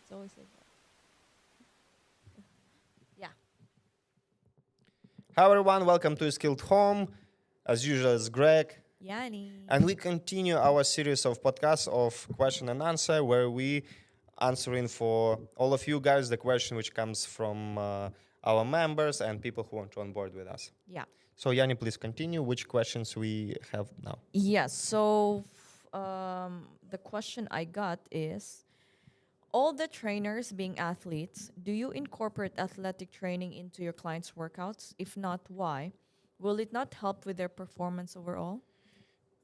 It's always like that. Yeah. Hi everyone, welcome to Youskilled Home. As usual, it's Greg. Yanni. And we continue our series of podcasts of question and answer where we answering for all of you guys the question which comes from our members and people who want to onboard with us. Yeah. So Yanni, please continue. Which questions we have now? Yes. So the question I got is, all the trainers being athletes, do you incorporate athletic training into your clients' workouts? If not, why? Will it not help with their performance overall?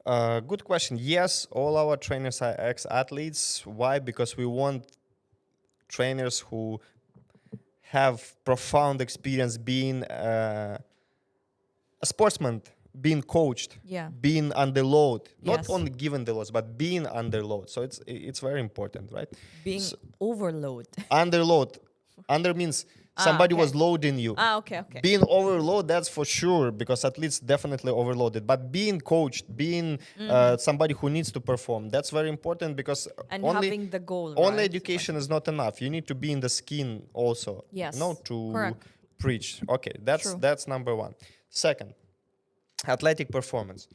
Good question. Yes, all our trainers are ex-athletes. Why? Because we want trainers who have profound experience being a sportsman, being coached, Yeah. being under load, not Yes. only given the loads, but being under load. So it's very important, right? Being overload. Under load. Under means somebody was okay. loading you. Okay. Being overloaded, that's for sure, because athletes definitely overloaded. But being coached, being somebody who needs to perform, that's very important because And only having the goal, only right? education is not enough. You need to be in the skin also. Yes. To Correct. preach. Okay, True. that's number one. Second, athletic performance.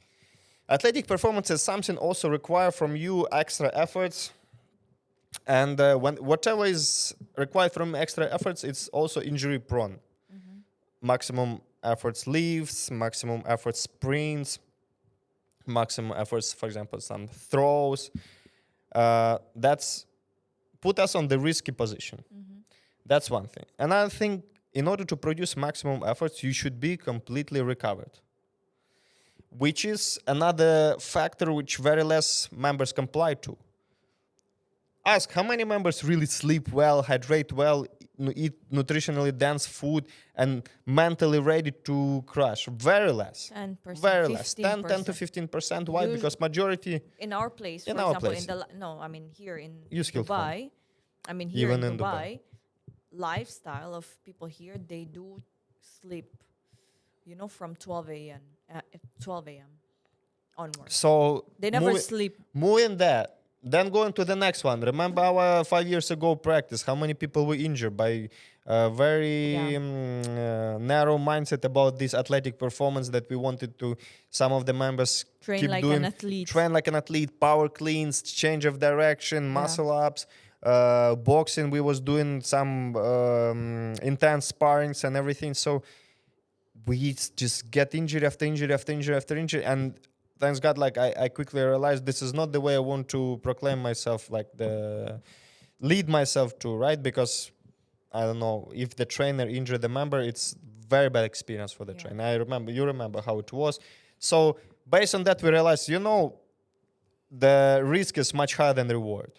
Athletic performance is something also require from you extra efforts. And when whatever is required from extra efforts, it's also injury prone. Maximum efforts lifts, maximum efforts sprints, maximum efforts, for example, some throws. That's put us on the risky position. That's one thing. Another thing, in order to produce maximum efforts, you should be completely recovered, which is another factor which very less members comply to. Ask how many members really sleep well, hydrate well, eat nutritionally dense food, and mentally ready to crush. Very less. 10%. Very less. 10 to 15%. 15%. Why? Because majority In our place, for In our example, place. here in Youskilled Dubai, here Even in in Dubai, lifestyle of people here, they do sleep, from 12 a.m. 12 a.m. onwards. So They never sleep. Moving that. Then going to the next one. Remember our 5 years ago practice? How many people were injured by very narrow mindset about this athletic performance that we wanted to. Some of the members Train keep like doing an athlete. train like an athlete, power cleans, change of direction, muscle ups. Boxing, we was doing some intense sparrings and everything. So we just get injury after injury after injury after injury, and thanks God, like I quickly realized this is not the way I want to proclaim myself, like the lead myself to, right? Because I don't know, if the trainer injured the member, it's very bad experience for the trainer. You remember how it was. So based on that, we realized, the risk is much higher than the reward.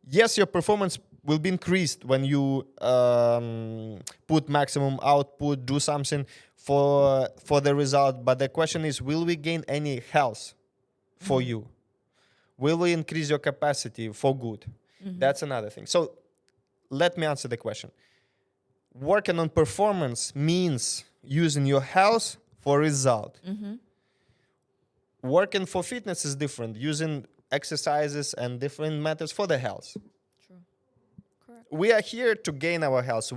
Yes, your performance will be increased when you put maximum output, do something for the result. But the question is, will we gain any health for you? Will we increase your capacity for good? That's another thing. So let me answer the question. Working on performance means using your health for result. Working for fitness is different, using exercises and different methods for the health. True. Correct. We are here to gain our health.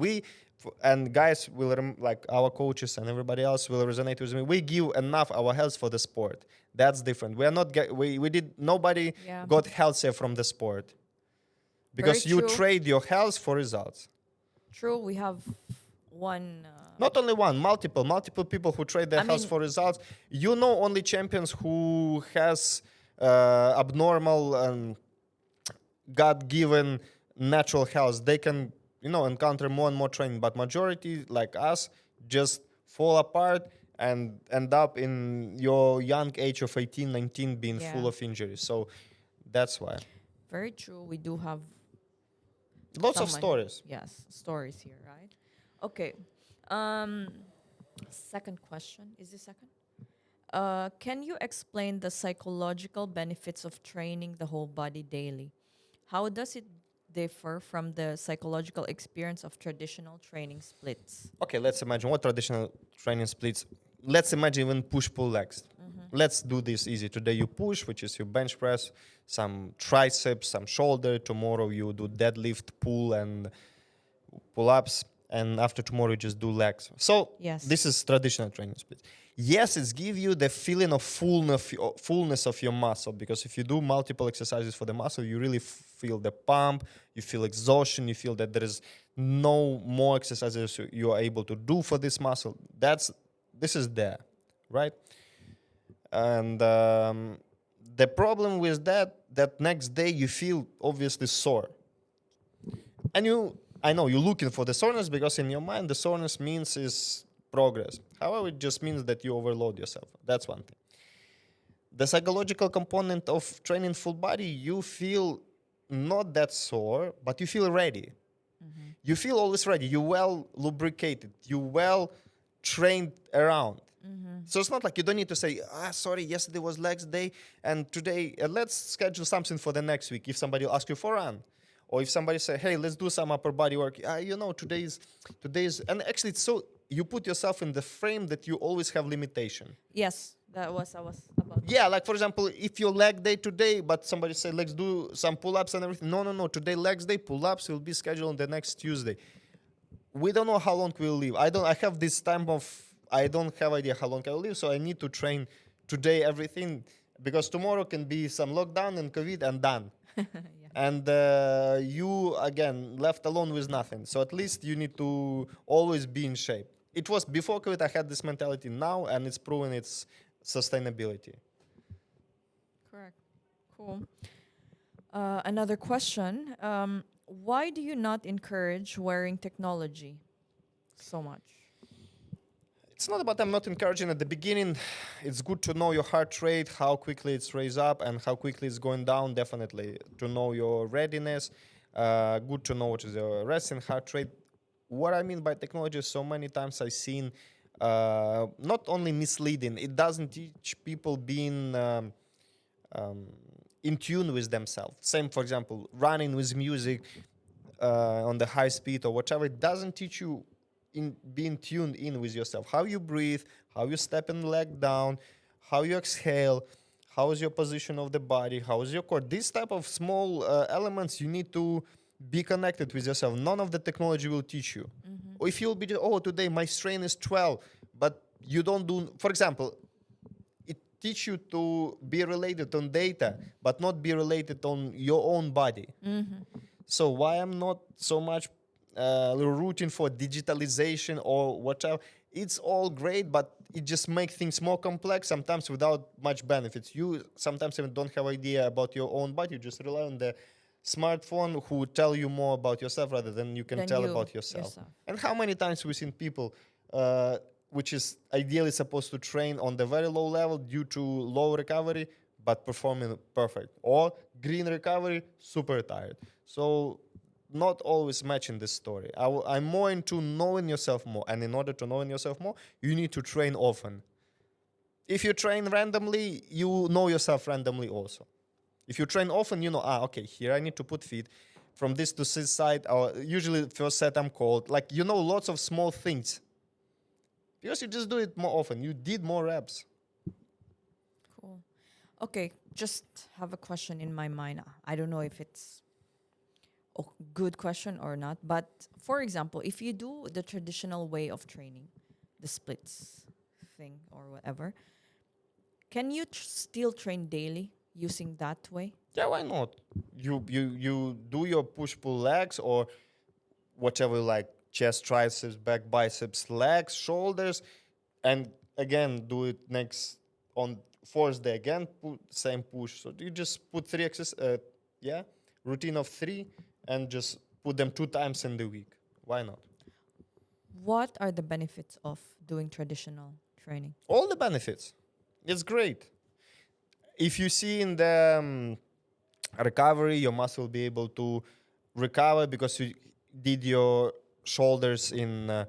And guys will like our coaches and everybody else will resonate with me. We give enough our health for the sport. That's different. We are not nobody got healthier from the sport, because Very you true. trade your health for results. True, we have one. Not only one, multiple people who trade their health for results. Only champions who has abnormal and God-given natural health. They can, encounter more and more training. But majority, like us, just fall apart and end up in your young age of 18, 19 being full of injuries. So that's why. Very true. We do have Lots of stories. Yes, stories here, right? Okay. Second question. Is this second? Can you explain the psychological benefits of training the whole body daily? How does it differ from the psychological experience of traditional training splits? Okay, let's imagine what traditional training splits. Let's imagine even push-pull legs. let's do this easy. Today you push, which is your bench press, some triceps, some shoulder. Tomorrow you do deadlift, pull, and pull-ups, and after tomorrow you just do legs. So Yes. this is traditional training split. Yes, it's give you the feeling of fullness of your muscle, because if you do multiple exercises for the muscle, you really feel the pump, you feel exhaustion, you feel that there is no more exercises you are able to do for this muscle. This is there, right? And the problem with that next day you feel obviously sore. And I know you're looking for the soreness because in your mind the soreness means is progress. However, it just means that you overload yourself. That's one thing. The psychological component of training full body, you feel not that sore, but you feel ready. You feel always ready. You're well lubricated. You're well trained around. So it's not like you don't need to say, sorry, yesterday was legs day, and today let's schedule something for the next week if somebody will ask you for a run. Or if somebody say, hey, let's do some upper body work. Today's, and actually it's so, you put yourself in the frame that you always have limitation. Yes, I was about. Yeah, like for example, if your leg day today, but somebody say, let's do some pull-ups and everything. No. Today legs day, pull-ups will be scheduled on the next Tuesday. We don't know how long we'll live. I have this time of, I don't have idea how long I will live, so I need to train today everything, because tomorrow can be some lockdown and COVID and done. Yeah. And you, again, left alone with nothing. So at least you need to always be in shape. It was before COVID, I had this mentality now, and it's proven its sustainability. Correct. Cool. Another question. Why do you not encourage wearing technology so much? It's not about I'm not encouraging at the beginning. It's good to know your heart rate, how quickly it's raised up and how quickly it's going down, definitely. To know your readiness. Good to know what is your resting heart rate. What I mean by technology is so many times I've seen not only misleading, it doesn't teach people being in tune with themselves. Same, for example, running with music on the high speed or whatever, it doesn't teach you in being tuned in with yourself. How you breathe, how you step and leg down, how you exhale, how is your position of the body, how is your core. These type of small elements you need to be connected with yourself. None of the technology will teach you. Or if you'll be, today my strain is 12, but you don't do, for example, it teach you to be related on data, but not be related on your own body. So why I'm not so much rooting for digitalization or whatever, it's all great, but it just makes things more complex, sometimes without much benefits. You sometimes even don't have idea about your own body, you just rely on the smartphone who tell you more about yourself rather than you can Than tell you about yourself. yourself. And how many times we've seen people which is ideally supposed to train on the very low level due to low recovery, but performing perfect, or green recovery, super tired. So not always matching this story. I'm more into knowing yourself more, and in order to know yourself more, you need to train often. If you train randomly, you know yourself randomly also. If you train often, you know, okay, here I need to put feet from this to this side, or usually first set I'm cold. Like, you know, lots of small things. Because you just do it more often. You did more reps. Cool. Okay, just have a question in my mind. I don't know if it's a good question or not, but for example, if you do the traditional way of training, the splits thing or whatever, can you still train daily using that way? Yeah, why not? You do your push-pull legs or whatever, like chest, triceps, back, biceps, legs, shoulders, and again do it next on fourth day again, same push. So you just put three exercises, routine of 3, and just put them 2 times in the week. Why not? What are the benefits of doing traditional training? All the benefits. It's great. If you see in the recovery, your muscle will be able to recover because you did your shoulders in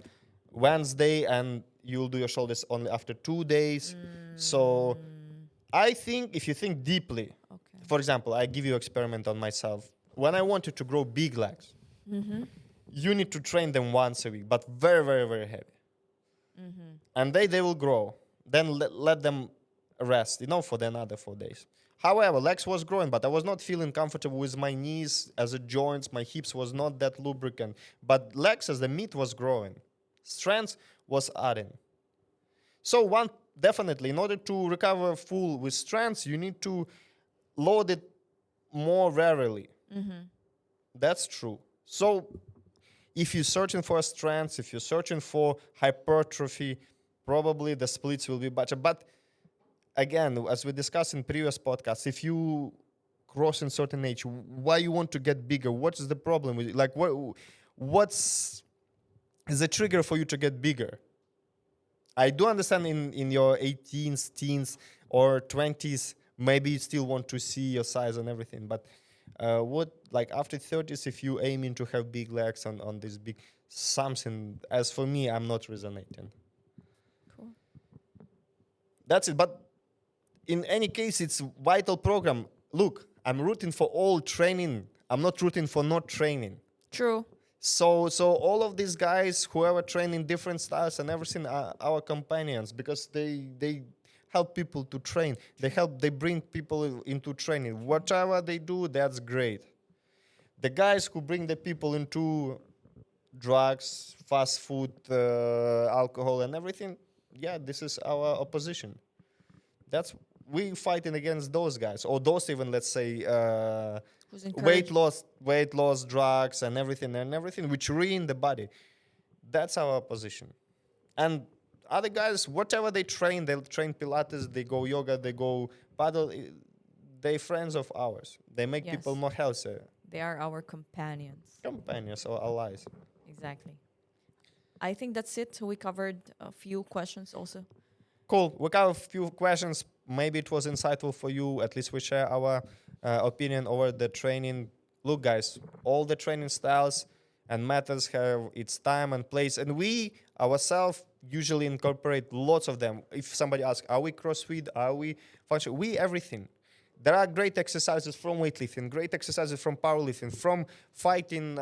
Wednesday and you'll do your shoulders only after 2 days. So I think if you think deeply, Okay. for example, I give you experiment on myself. When I wanted to grow big legs, you need to train them once a week, but very, very, very heavy. And they will grow. Then let them rest, for the another 4 days. However, legs was growing, but I was not feeling comfortable with my knees as a joints. My hips was not that lubricant. But legs as the meat was growing. Strength was adding. So one, definitely, in order to recover full with strength, you need to load it more rarely. That's true. So if you're searching for a strength, if you're searching for hypertrophy, probably the splits will be better. But again, as we discussed in previous podcasts, if you cross in certain age, why you want to get bigger? What is the problem with it? Like what's the trigger for you to get bigger? I do understand in your 18s, teens, or 20s, maybe you still want to see your size and everything. But what, like after 30s, if you aiming to have big legs on this big something, as for me, I'm not resonating. Cool. That's it. But in any case, it's vital program. Look, I'm rooting for all training. I'm not rooting for not training. True. So all of these guys, whoever train in different styles and everything, are our companions, because they help people to train. They bring people into training. Whatever they do, that's great. The guys who bring the people into drugs, fast food, alcohol, and everything, yeah, this is our opposition. We fighting against those guys, or those even, let's say, Who's weight encouraged? loss drugs and everything which ruin the body. That's our opposition. And other guys, whatever they train Pilates, they go yoga, they go paddle, they friends of ours. They make Yes. people more healthier. They are our companions. Companions or allies. Exactly. I think that's it. So we covered a few questions also. Cool. We got a few questions. Maybe it was insightful for you. At least we share our opinion over the training. Look, guys, all the training styles and methods have its time and place, and we ourselves usually incorporate lots of them. If somebody asks, are we CrossFit? Are we function? We everything. There are great exercises from weightlifting, great exercises from powerlifting, from fighting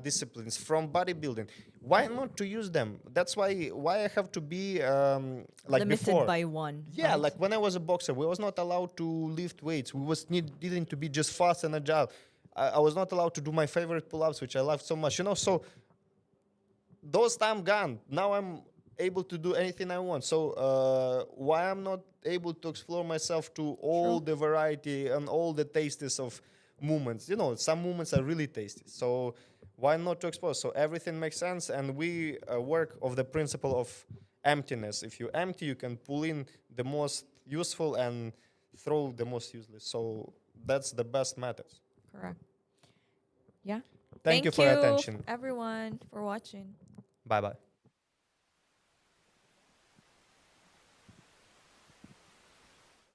disciplines, from bodybuilding. Why not to use them? That's why I have to be like Limited before. by one. Yeah, right? like when I was a boxer, we was not allowed to lift weights. We was needing to be just fast and agile. I was not allowed to do my favorite pull-ups, which I loved so much. So those time gone. Now I'm able to do anything I want. So why I'm not able to explore myself to all the variety and all the tastes of movements? Some movements are really tasty. So why not to explore? So everything makes sense, and we work of the principle of emptiness. If you empty, you can pull in the most useful and throw the most useless. So that's the best method. Correct. Yeah. Thank you for your attention. everyone, for watching. Bye bye.